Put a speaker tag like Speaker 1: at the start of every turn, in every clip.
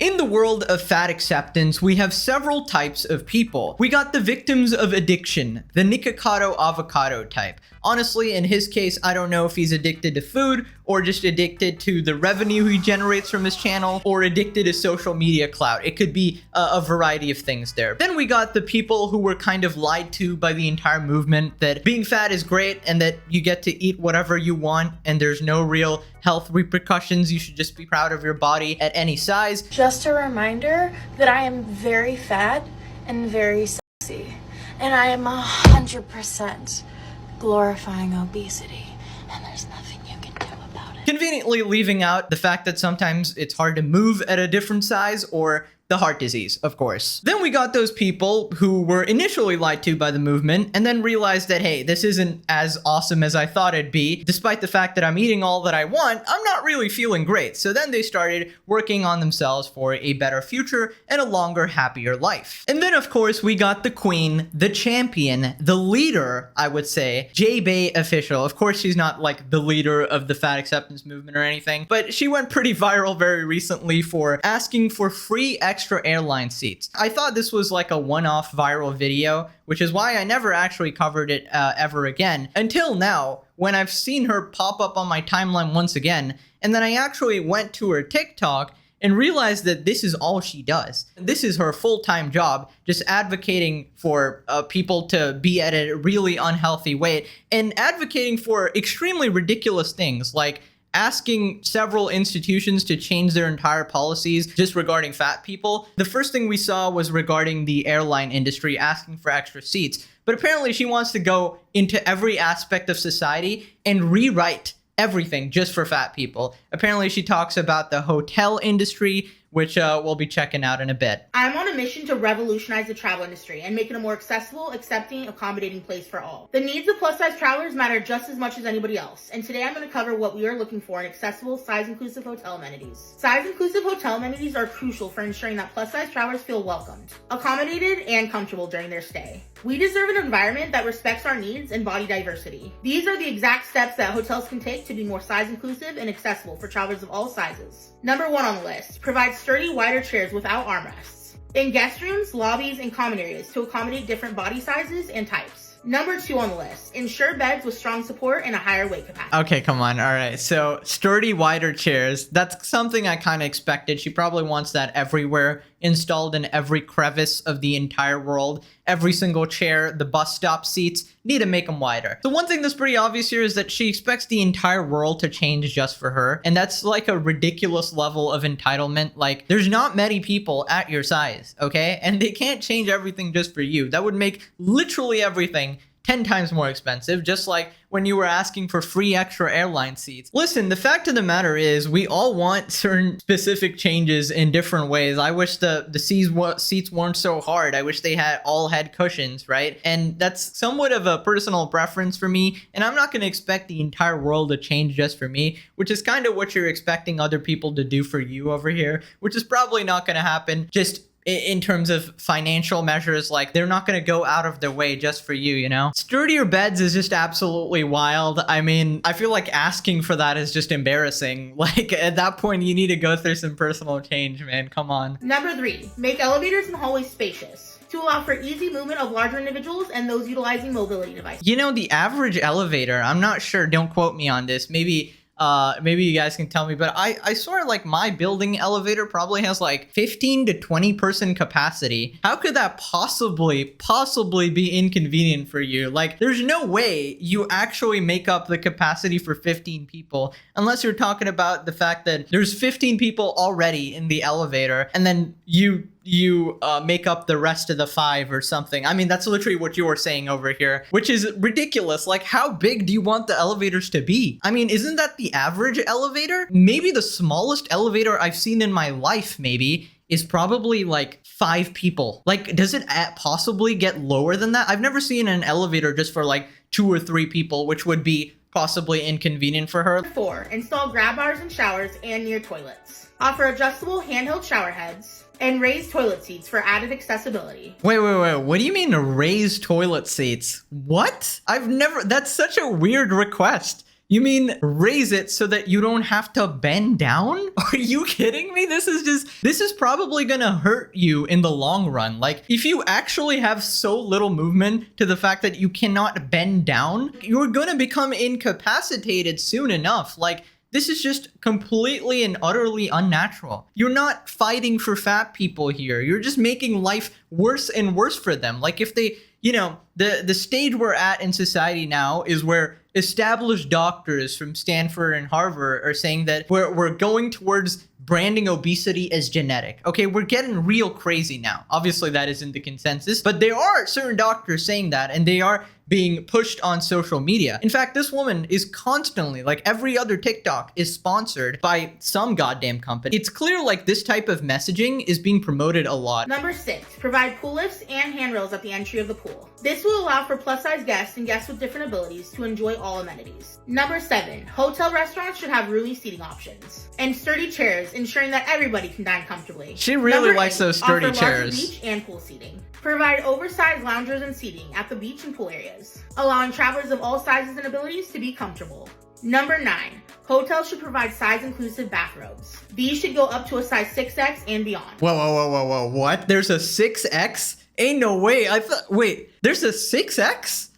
Speaker 1: In the world of fat acceptance, we have several types of people. We got the victims of addiction, the Nikocado avocado type. Honestly, in his case, I don't know if he's addicted to food or just addicted to the revenue he generates from his channel or addicted to social media clout. It could be a variety of things there. Then we got the people who were kind of lied to by the entire movement that being fat is great and that you get to eat whatever you want and there's no real health repercussions. You should just be proud of your body at any size.
Speaker 2: Just a reminder that I am very fat and very sexy, and I am 100% glorifying obesity, and there's nothing you can do about it.
Speaker 1: Conveniently leaving out the fact that sometimes it's hard to move at a different size, or the heart disease, of course. Then we got those people who were initially lied to by the movement and then realized that, hey, this isn't as awesome as I thought it'd be. Despite the fact that I'm eating all that I want, I'm not really feeling great. So then they started working on themselves for a better future and a longer, happier life. And then, of course, we got the queen, the champion, the leader, I would say, J-Bay official. Of course, she's not like the leader of the fat acceptance movement or anything, but she went pretty viral very recently for asking for free extra airline seats. I thought this was like a one-off viral video, which is why I never actually covered it ever again until now, when I've seen her pop up on my timeline once again, and then I actually went to her TikTok and realized that this is all she does. This is her full-time job, just advocating for people to be at a really unhealthy weight and advocating for extremely ridiculous things like asking several institutions to change their entire policies just regarding fat people. The first thing we saw was regarding the airline industry asking for extra seats. But apparently she wants to go into every aspect of society and rewrite everything just for fat people. Apparently she talks about the hotel industry, which we'll be checking out in a bit.
Speaker 3: I'm on a mission to revolutionize the travel industry and make it a more accessible, accepting, accommodating place for all. The needs of plus-size travelers matter just as much as anybody else, and today I'm going to cover what we are looking for in accessible, size-inclusive hotel amenities. Size-inclusive hotel amenities are crucial for ensuring that plus-size travelers feel welcomed, accommodated, and comfortable during their stay. We deserve an environment that respects our needs and body diversity. These are the exact steps that hotels can take to be more size-inclusive and accessible for travelers of all sizes. Number 1 on the list, provide sturdy, wider chairs without armrests in guest rooms, lobbies, and common areas to accommodate different body sizes and types. Number 2 on the list, ensure beds with strong support and a higher weight capacity.
Speaker 1: Okay, come on. All right. So sturdy, wider chairs. That's something I kind of expected. She probably wants that everywhere, installed in every crevice of the entire world. Every single chair, the bus stop seats, need to make them wider. The one thing that's pretty obvious here is that she expects the entire world to change just for her. And that's like a ridiculous level of entitlement. Like, there's not many people at your size, okay? And they can't change everything just for you. That would make literally everything 10 times more expensive, just like when you were asking for free extra airline seats. Listen, the fact of the matter is we all want certain specific changes in different ways. I wish the seats weren't so hard. I wish they all had cushions, right? And that's somewhat of a personal preference for me, and I'm not going to expect the entire world to change just for me, which is kind of what you're expecting other people to do for you over here, which is probably not going to happen. Just in terms of financial measures, like they're not going to go out of their way just for you, you know? Sturdier beds is just absolutely wild. I mean, I feel like asking for that is just embarrassing. Like at that point, you need to go through some personal change, man. Come on.
Speaker 3: Number 3, make elevators and hallways spacious to allow for easy movement of larger individuals and those utilizing mobility devices.
Speaker 1: You know, the average elevator, I'm not sure, don't quote me on this. Maybe you guys can tell me, but I swear like my building elevator probably has like 15 to 20 person capacity. How could that possibly be inconvenient for you? Like there's no way you actually make up the capacity for 15 people unless you're talking about the fact that there's 15 people already in the elevator and then you make up the rest of the 5 or something. I mean, that's literally what you were saying over here, which is ridiculous. Like, how big do you want the elevators to be? I mean, isn't that the average elevator? Maybe the smallest elevator I've seen in my life, maybe, is probably like 5 people. Like, does it possibly get lower than that? I've never seen an elevator just for like 2 or 3 people, which would be possibly inconvenient for her.
Speaker 3: 4, install grab bars in showers and near toilets. Offer adjustable handheld shower heads and raised toilet seats for added accessibility.
Speaker 1: Wait. What do you mean raised toilet seats? What? That's such a weird request. You mean raise it so that you don't have to bend down? Are you kidding me? This is probably gonna hurt you in the long run. Like, if you actually have so little movement to the fact that you cannot bend down, you're gonna become incapacitated soon enough. Like, this is just completely and utterly unnatural. You're not fighting for fat people here. You're just making life worse and worse for them. Like, if they, the stage we're at in society now is where established doctors from Stanford and Harvard are saying that we're going towards branding obesity as genetic. Okay, we're getting real crazy now. Obviously, that isn't the consensus, but there are certain doctors saying that, and they are being pushed on social media. In fact, this woman is constantly, like every other TikTok, is sponsored by some goddamn company. It's clear like this type of messaging is being promoted a lot.
Speaker 3: Number 6, provide pool lifts and handrails at the entry of the pool. This will allow for plus-size guests and guests with different abilities to enjoy all amenities. Number 7, hotel restaurants should have roomy seating options and sturdy chairs, ensuring that everybody can dine comfortably.
Speaker 1: She really likes those sturdy
Speaker 3: offer
Speaker 1: chairs.
Speaker 3: Larger beach and pool seating. Provide oversized loungers and seating at the beach and pool areas, allowing travelers of all sizes and abilities to be comfortable. Number 9, hotels should provide size-inclusive bathrobes. These should go up to a size 6X and beyond.
Speaker 1: Whoa, what? There's a 6X? Ain't no way. Wait, there's a 6X?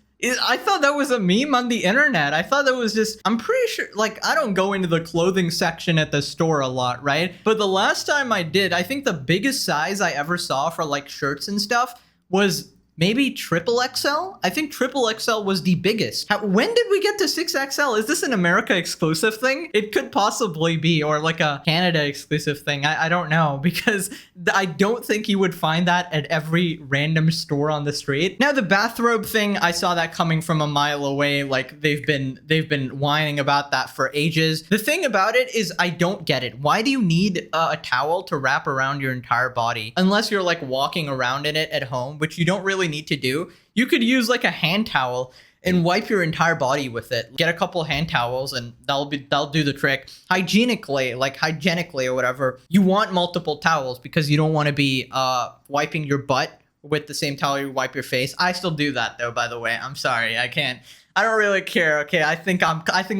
Speaker 1: I thought that was a meme on the internet. I thought that was just, I'm pretty sure, like, I don't go into the clothing section at the store a lot, right? But the last time I did, I think the biggest size I ever saw for like shirts and stuff was maybe triple XL? I think triple XL was the biggest. When did we get to 6XL? Is this an America exclusive thing? It could possibly be, or like a Canada exclusive thing. I don't know, because I don't think you would find that at every random store on the street. Now the bathrobe thing, I saw that coming from a mile away. Like they've been whining about that for ages. The thing about it is I don't get it. Why do you need a towel to wrap around your entire body? Unless you're like walking around in it at home, which you don't really need to do. You could use like a hand towel and wipe your entire body with it. Get a couple hand towels and that'll do the trick. Hygienically or whatever, you want multiple towels because you don't want to be wiping your butt with the same towel you wipe your face. I still do that though, by the way. I'm sorry, I don't really care. Okay, I think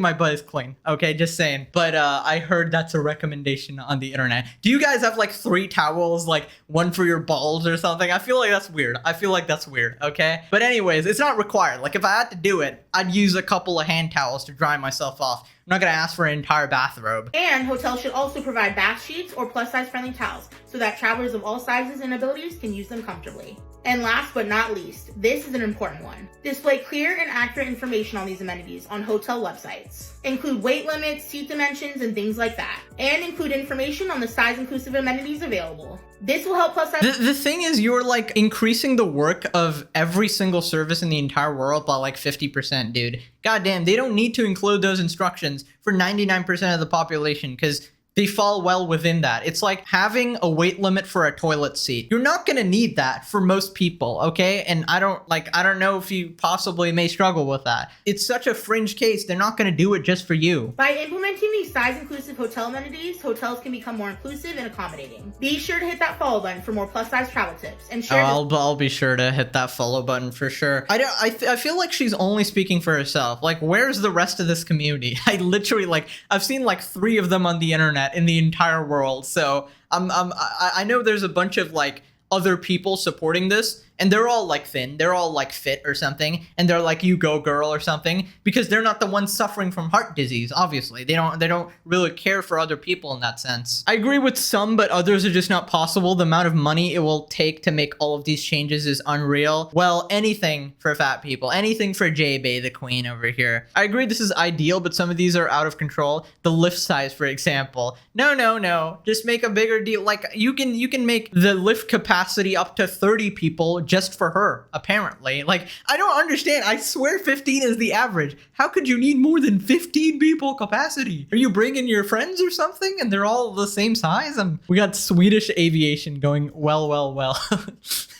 Speaker 1: my butt is clean. Okay, just saying. But I heard that's a recommendation on the internet. Do you guys have like 3 towels, like one for your balls or something? I feel like that's weird. Okay. But anyways, it's not required. Like if I had to do it, I'd use a couple of hand towels to dry myself off. I'm not gonna ask for an entire bathrobe.
Speaker 3: And hotels should also provide bath sheets or plus-size friendly towels so that travelers of all sizes and abilities can use them comfortably. And last but not least, this is an important one. Display clear and accurate information on these amenities on hotel websites. Include weight limits, seat dimensions, and things like that. And include information on the size-inclusive amenities available. This will help plus size.
Speaker 1: The thing is, you're like increasing the work of every single service in the entire world by like 50%, dude. Goddamn, they don't need to include those instructions for 99% of the population because they fall well within that. It's like having a weight limit for a toilet seat. You're not gonna need that for most people, okay? And I don't know if you possibly may struggle with that. It's such a fringe case, they're not gonna do it just for you.
Speaker 3: By implementing these size-inclusive hotel amenities, hotels can become more inclusive and accommodating. Be sure to hit that follow button for more plus-size travel tips. And share
Speaker 1: I'll be sure to hit that follow button for sure. I feel like she's only speaking for herself. Like, where's the rest of this community? I literally, I've seen like 3 of them on the internet in the entire world. So I know there's a bunch of like other people supporting this, and they're all like thin, they're all like fit or something, and they're like, you go girl or something, because they're not the ones suffering from heart disease. Obviously they don't really care for other people in that sense. I agree with some, but others are just not possible. The amount of money it will take to make all of these changes is unreal. Well, anything for fat people, anything for J-Bay the queen over here. I agree this is ideal, but some of these are out of control. The lift size, for example. No, just make a bigger deal. Like you can make the lift capacity up to 30 people just for her, apparently. Like, I don't understand. I swear 15 is the average. How could you need more than 15 people capacity? Are you bringing your friends or something and they're all the same size? We got Swedish aviation going well.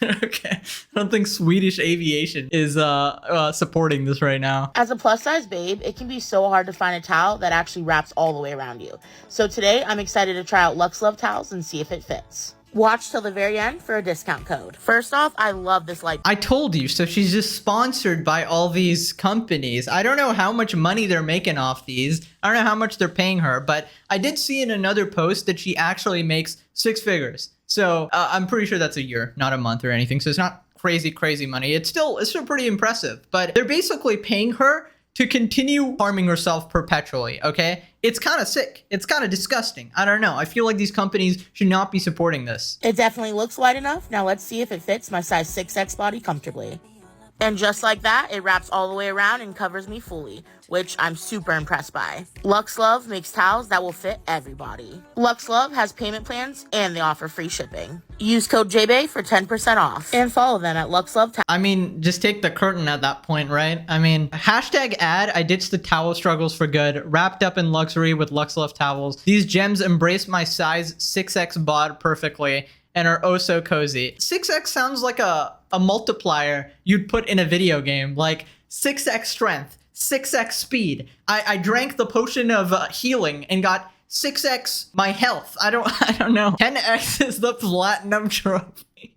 Speaker 1: Okay. I don't think Swedish aviation is supporting this right now.
Speaker 4: As a plus size babe, it can be so hard to find a towel that actually wraps all the way around you. So today I'm excited to try out Lux Love towels and see if it fits. Watch till the very end for a discount code. First off, I love this light.
Speaker 1: I told you, so she's just sponsored by all these companies. I don't know how much money they're making off these. I don't know how much they're paying her, but I did see in another post that she actually makes 6 figures. So I'm pretty sure that's a year, not a month or anything. So it's not crazy money. It's still pretty impressive, but they're basically paying her to continue harming herself perpetually, okay? It's kind of sick. It's kind of disgusting. I don't know. I feel like these companies should not be supporting this.
Speaker 4: It definitely looks wide enough. Now let's see if it fits my size 6X body comfortably. And just like that, it wraps all the way around and covers me fully, which I'm super impressed by. Lux Love makes towels that will fit everybody. Lux Love has payment plans and they offer free shipping. Use code JBay for 10% off and follow them at Lux Love.
Speaker 1: I mean, just take the curtain at that point, right? I mean, hashtag ad, I ditched the towel struggles for good, wrapped up in luxury with Lux Love towels. These gems embrace my size 6X bod perfectly and are oh so cozy. 6X sounds like a multiplier you'd put in a video game, like 6X strength, 6X speed. I drank the potion of healing and got 6X my health. I don't know. 10X is the platinum trophy.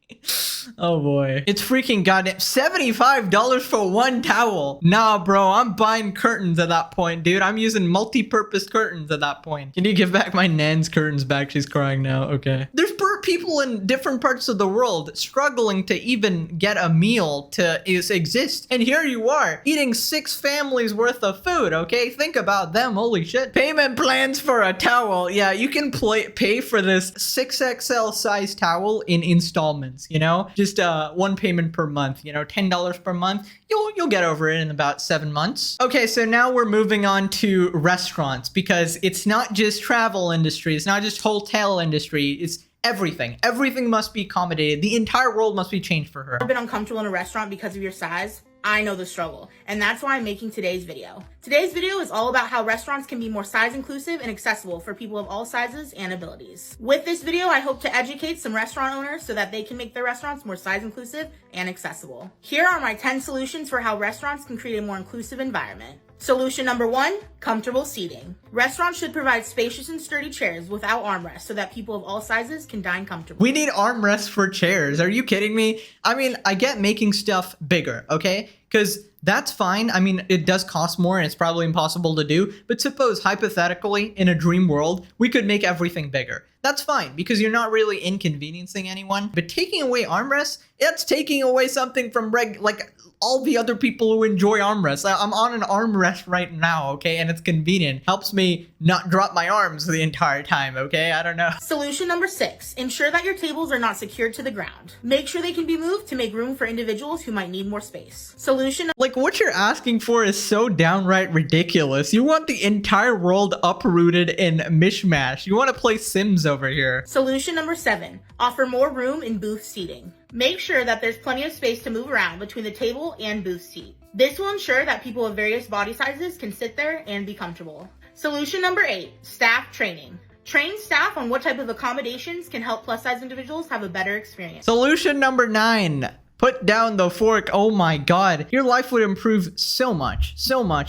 Speaker 1: Oh boy. It's freaking goddamn $75 for one towel. Nah, bro, I'm buying curtains at that point, dude. I'm using multi-purpose curtains at that point. Can you give back my Nan's curtains back? She's crying now. Okay. There's people in different parts of the world struggling to even get a meal to exist. And here you are eating 6 families worth of food, okay? Think about them. Holy shit. Payment plans for a towel. Yeah, you can pay for this 6XL size towel in installments, you know? Just one payment per month, you know, $10 per month. You'll get over it in about 7 months. Okay, so now we're moving on to restaurants because it's not just travel industry. It's not just hotel industry. It's everything. Everything must be accommodated. The entire world must be changed for her.
Speaker 3: I've been uncomfortable in a restaurant because of your size. I know the struggle, and that's why I'm making today's video. Today's video is all about how restaurants can be more size inclusive and accessible for people of all sizes and abilities. With this video, I hope to educate some restaurant owners so that they can make their restaurants more size inclusive and accessible. Here are my 10 solutions for how restaurants can create a more inclusive environment. Solution number 1, comfortable seating. Restaurants should provide spacious and sturdy chairs without armrests so that people of all sizes can dine comfortably.
Speaker 1: We need armrests for chairs. Are you kidding me? I mean, I get making stuff bigger, okay? Because that's fine. I mean, it does cost more and it's probably impossible to do. But suppose, hypothetically, in a dream world, we could make everything bigger. That's fine because you're not really inconveniencing anyone. But taking away armrests, it's taking away something from like all the other people who enjoy armrests. I'm on an armrest right now, okay? And it's convenient. Helps me not drop my arms the entire time, okay? I don't know.
Speaker 3: Solution number 6, ensure that your tables are not secured to the ground. Make sure they can be moved to make room for individuals who might need more space. Solution
Speaker 1: like what you're asking for is so downright ridiculous. You want the entire world uprooted in mishmash. You want to play Sims over here.
Speaker 3: Solution number 7, offer more room in booth seating. Make sure that there's plenty of space to move around between the table and booth seat. This will ensure that people of various body sizes can sit there and be comfortable. Solution number 8, staff training. Train staff on what type of accommodations can help plus size individuals have a better experience.
Speaker 1: Solution number 9, put down the fork. Oh my god. Your life would improve so much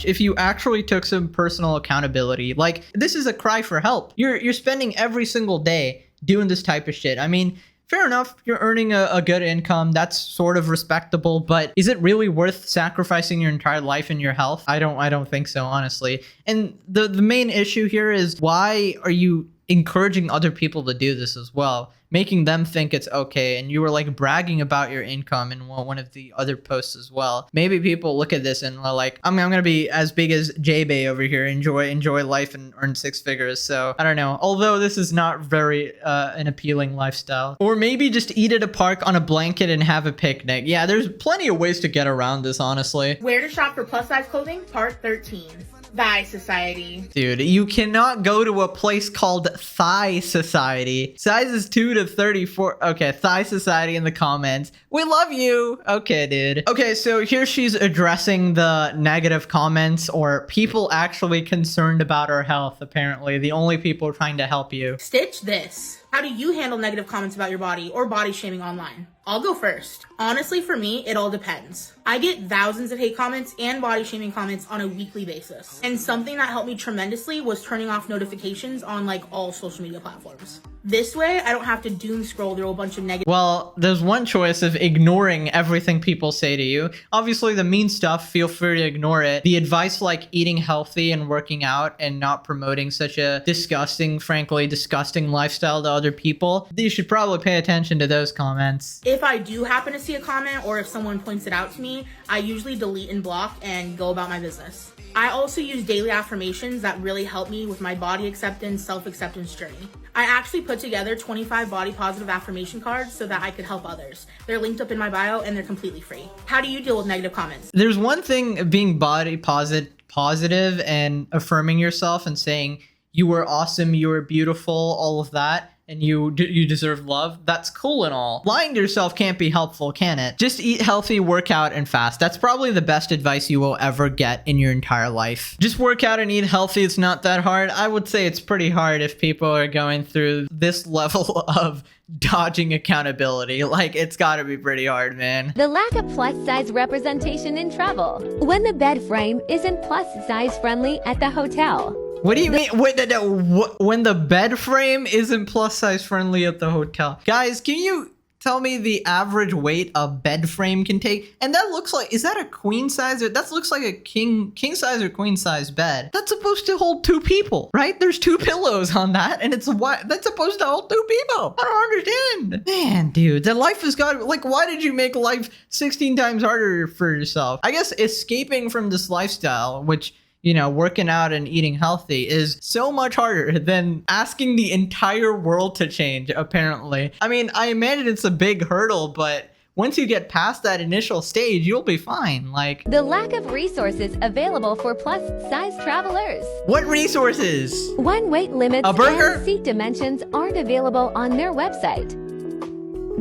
Speaker 1: if you actually took some personal accountability. Like, this is a cry for help. You're spending every single day doing this type of shit. I mean, fair enough, you're earning a good income. That's sort of respectable, but is it really worth sacrificing your entire life and your health? I don't think so, honestly. And the main issue here is, why are you encouraging other people to do this as well, making them think it's okay? And you were like bragging about your income in one of the other posts as well. Maybe people look at this and are like, I'm gonna be as big as JBay over here, enjoy life and earn 6 figures. So I don't know, although this is not very an appealing lifestyle. Or maybe just eat at a park on a blanket and have a picnic. Yeah, there's plenty of ways to get around this, honestly.
Speaker 3: Where to shop for plus size clothing, part 13. Thigh Society.
Speaker 1: Dude, you cannot go to a place called Thigh Society. Sizes 2 to 34. Okay, Thigh Society in the comments. We love you. Okay, dude. Okay, so here she's addressing the negative comments, or people actually concerned about her health, apparently. The only people trying to help you.
Speaker 3: Stitch this. How do you handle negative comments about your body or body shaming online? I'll go first. Honestly, for me, it all depends. I get thousands of hate comments and body shaming comments on a weekly basis. And something that helped me tremendously was turning off notifications on like all social media platforms. This way, I don't have to doom scroll through a bunch of negative.
Speaker 1: Well, there's one choice of ignoring everything people say to you. Obviously, the mean stuff, feel free to ignore it. The advice like eating healthy and working out and not promoting such a disgusting, frankly, disgusting lifestyle to other people, you should probably pay attention to those comments.
Speaker 3: If I do happen to see a comment or if someone points it out to me, I usually delete and block and go about my business. I also use daily affirmations that really help me with my body acceptance, self-acceptance journey. I actually put together 25 body positive affirmation cards so that I could help others. They're linked up in my bio and they're completely free. How do you deal with negative comments?
Speaker 1: There's one thing being body positive and affirming yourself and saying you were awesome, you were beautiful, all of that, and you deserve love. That's cool and all. Lying to yourself can't be helpful, can it? Just eat healthy, work out, and fast. That's probably the best advice you will ever get in your entire life. Just work out and eat healthy. It's not that hard. I would say it's pretty hard if people are going through this level of dodging accountability. Like, it's gotta be pretty hard, man.
Speaker 5: The lack of plus-size representation in travel. When the bed frame isn't plus-size friendly at the hotel.
Speaker 1: What do you mean? When the bed frame isn't plus size friendly at the hotel? Guys, can you tell me the average weight a bed frame can take? And that looks like, is that a queen size? That looks like a king size or queen size bed. That's supposed to hold 2 people, right? There's 2 pillows on that, and that's supposed to hold 2 people. I don't understand. Man, dude, that life has got, like, why did you make life 16 times harder for yourself? I guess escaping from this lifestyle, which, you know, working out and eating healthy is so much harder than asking the entire world to change, apparently. I mean, I imagine it's a big hurdle, but once you get past that initial stage, you'll be fine. Like,
Speaker 5: the lack of resources available for plus-size travelers.
Speaker 1: What resources?
Speaker 5: When weight limits
Speaker 1: A burger?
Speaker 5: and seat dimensions aren't available on their website.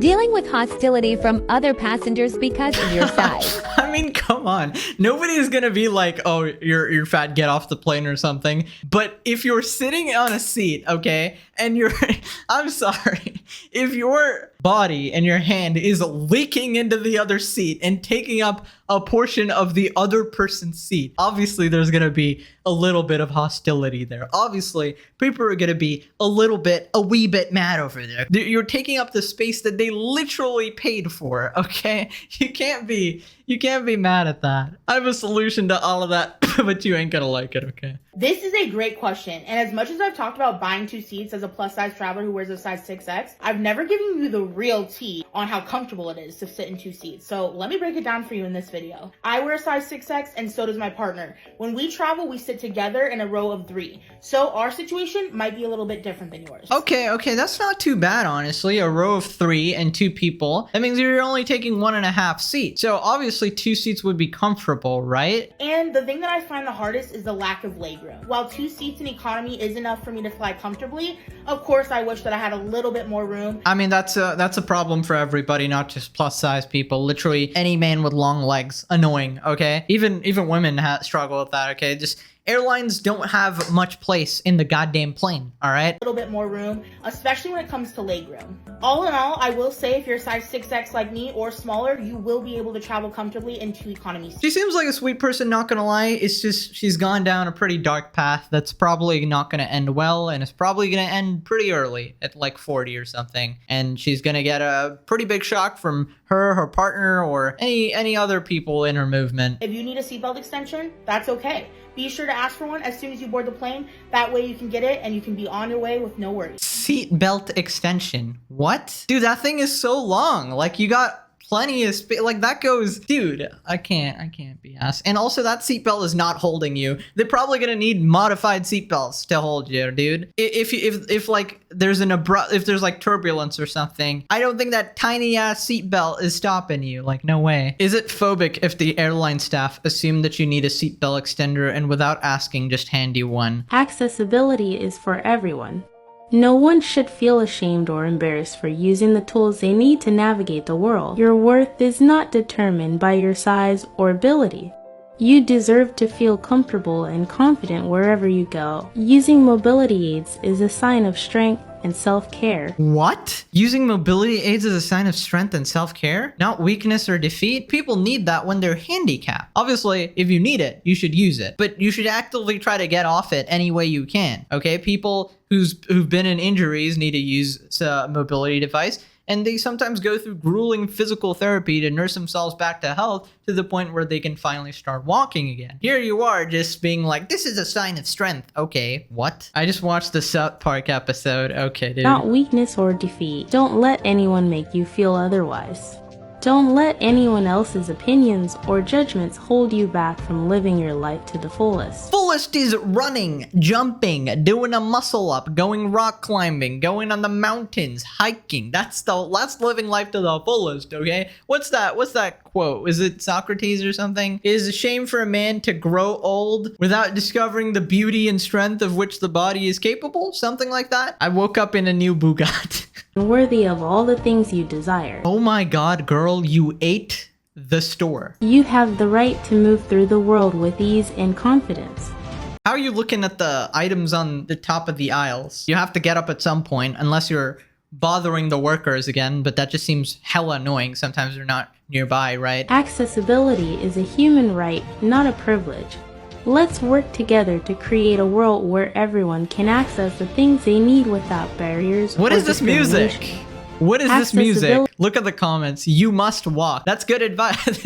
Speaker 5: Dealing with hostility from other passengers because of your size.
Speaker 1: I mean, come on. Nobody is gonna be like, oh, you're fat, get off the plane or something. But if you're sitting on a seat, okay, and you're, I'm sorry, if your body and your hand is leaking into the other seat and taking up a portion of the other person's seat, obviously there's gonna be a little bit of hostility there. Obviously, people are gonna be a wee bit mad over there. You're taking up the space that they literally paid for, okay? You can't be mad at that. I have a solution to all of that, but you ain't gonna like it, okay?
Speaker 3: This is a great question, and as much as I've talked about buying 2 seats as a plus-size traveler who wears a size 6X, I've never given you the real tea on how comfortable it is to sit in 2 seats. So let me break it down for you in this video. I wear a size 6X, and so does my partner. When we travel, we sit together in a row of 3. So our situation might be a little bit different than yours.
Speaker 1: Okay, that's not too bad, honestly. A row of 3 and 2 people. That means you're only taking 1.5 seats. So obviously 2 seats would be comfortable, right?
Speaker 3: And the thing that I find the hardest is the lack of legroom. While 2 seats in economy is enough for me to fly comfortably, of course I wish that I had a little bit more room.
Speaker 1: I mean, that's a problem for everybody, not just plus size people. Literally any man with long legs. Annoying, okay? Even women struggle with that, okay? Just airlines don't have much place in the goddamn plane, all right?
Speaker 3: A little bit more room, especially when it comes to legroom. All in all, I will say if you're size 6X like me or smaller, you will be able to travel comfortably in 2 economy seats.
Speaker 1: She seems like a sweet person, not gonna lie. It's just she's gone down a pretty dark path that's probably not gonna end well, and it's probably gonna end pretty early at like 40 or something. And she's gonna get a pretty big shock from her partner, or any other people in her movement.
Speaker 3: If you need a seatbelt extension, that's okay. Be sure to ask for one as soon as you board the plane. That way you can get it and you can be on your way with no worries.
Speaker 1: Seat belt extension. What? Dude, that thing is so long. Like, you got plenty of space. Like, that goes, dude, I can't be asked. And also, that seatbelt is not holding you. They're probably gonna need modified seatbelts to hold you, dude. If like there's like turbulence or something, I don't think that tiny ass seatbelt is stopping you. Like, no way. Is it phobic if the airline staff assume that you need a seatbelt extender and without asking just hand you one?
Speaker 6: Accessibility is for everyone. No one should feel ashamed or embarrassed for using the tools they need to navigate the world. Your worth is not determined by your size or ability. You deserve to feel comfortable and confident wherever you go. Using mobility aids is a sign of strength and self-care.
Speaker 1: What? Using mobility aids as a sign of strength and self-care? Not weakness or defeat? People need that when they're handicapped. Obviously, if you need it, you should use it. But you should actively try to get off it any way you can, okay? People who've been in injuries need to use a mobility device. And they sometimes go through grueling physical therapy to nurse themselves back to health to the point where they can finally start walking again. Here you are just being like, this is a sign of strength. Okay, what? I just watched the South Park episode. Okay, dude.
Speaker 6: Not weakness or defeat. Don't let anyone make you feel otherwise. Don't let anyone else's opinions or judgments hold you back from living your life to the fullest.
Speaker 1: Fullest is running, jumping, doing a muscle up, going rock climbing, going on the mountains, hiking. That's living life to the fullest, okay? What's that quote? Is it Socrates or something? It is a shame for a man to grow old without discovering the beauty and strength of which the body is capable? Something like that? I woke up in a new Bugatti.
Speaker 6: Worthy of all the things you desire.
Speaker 1: Oh my god, girl, you ate the store.
Speaker 6: You have the right to move through the world with ease and confidence.
Speaker 1: How are you looking at the items on the top of the aisles? You have to get up at some point, unless you're bothering the workers again, but that just seems hella annoying. Sometimes they're not nearby, right?
Speaker 6: Accessibility is a human right, not a privilege. Let's work together to create a world where everyone can access the things they need without barriers.
Speaker 1: What
Speaker 6: or
Speaker 1: is this music?
Speaker 6: discrimination.
Speaker 1: What is this music?
Speaker 6: Accessibility-
Speaker 1: Look at the comments. You must walk. That's good advice.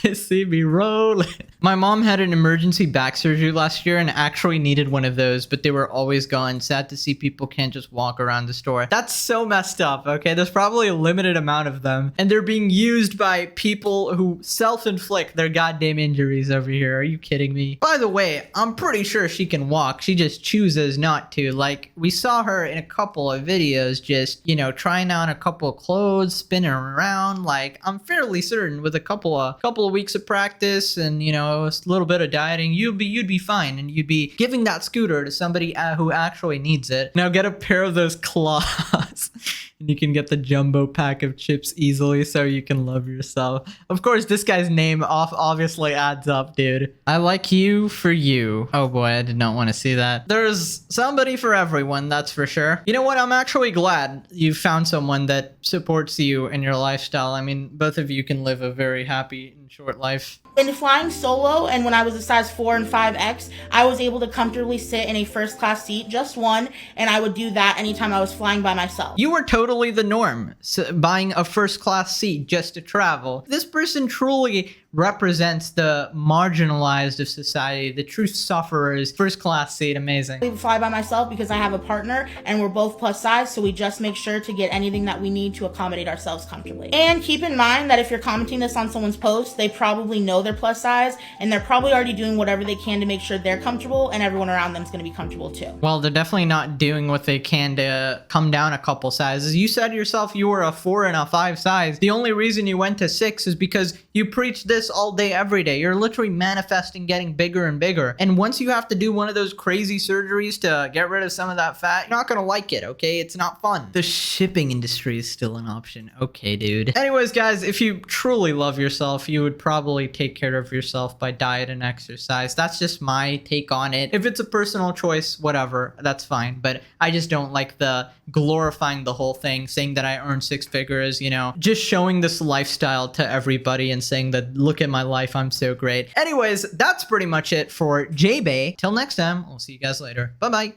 Speaker 1: They see me rolling. My mom had an emergency back surgery last year and actually needed one of those, but they were always gone. Sad to see people can't just walk around the store. That's so messed up, okay? There's probably a limited amount of them, and they're being used by people who self-inflict their goddamn injuries over here. Are you kidding me? By the way, I'm pretty sure she can walk. She just chooses not to. Like, we saw her in a couple of videos just, you know, trying on a couple of clothes, spinning around. Like, I'm fairly certain with a couple of weeks of practice and, you know, a little bit of dieting, you'd be fine, and you'd be giving that scooter to somebody who actually needs it. Now get a pair of those claws and you can get the jumbo pack of chips easily so you can love yourself. Of course, this guy's name obviously adds up, dude. I like you for you. Oh boy, I did not want to see that. There's somebody for everyone, that's for sure. You know what? I'm actually glad you found someone that supports you in your lifestyle. I mean, both of you can live a very happy and short life.
Speaker 3: In flying solo, and when I was a size 4 and 5X, I was able to comfortably sit in a first class seat, just one, and I would do that anytime I was flying by myself.
Speaker 1: You were totally the norm, buying a first class seat just to travel. This person truly represents the marginalized of society, the true sufferers. First class seat, amazing.
Speaker 3: I fly by myself because I have a partner and we're both plus size, so we just make sure to get anything that we need to accommodate ourselves comfortably. And keep in mind that if you're commenting this on someone's post, they probably know they're plus size and they're probably already doing whatever they can to make sure they're comfortable and everyone around them is going to be comfortable too.
Speaker 1: Well, they're definitely not doing what they can to come down a couple sizes. You said yourself you were a 4 and a 5 size. The only reason you went to 6 is because you preached this all day, every day. You're literally manifesting getting bigger and bigger. And once you have to do one of those crazy surgeries to get rid of some of that fat, you're not gonna like it, okay? It's not fun. The shipping industry is still an option. Okay, dude. Anyways, guys, if you truly love yourself, you would probably take care of yourself by diet and exercise. That's just my take on it. If it's a personal choice, whatever, that's fine. But I just don't like the glorifying the whole thing, saying that I earn 6 figures, you know, just showing this lifestyle to everybody and saying that, look at my life, I'm so great. Anyways, that's pretty much it for J-Bay. Till next time, I'll see you guys later. Bye-bye.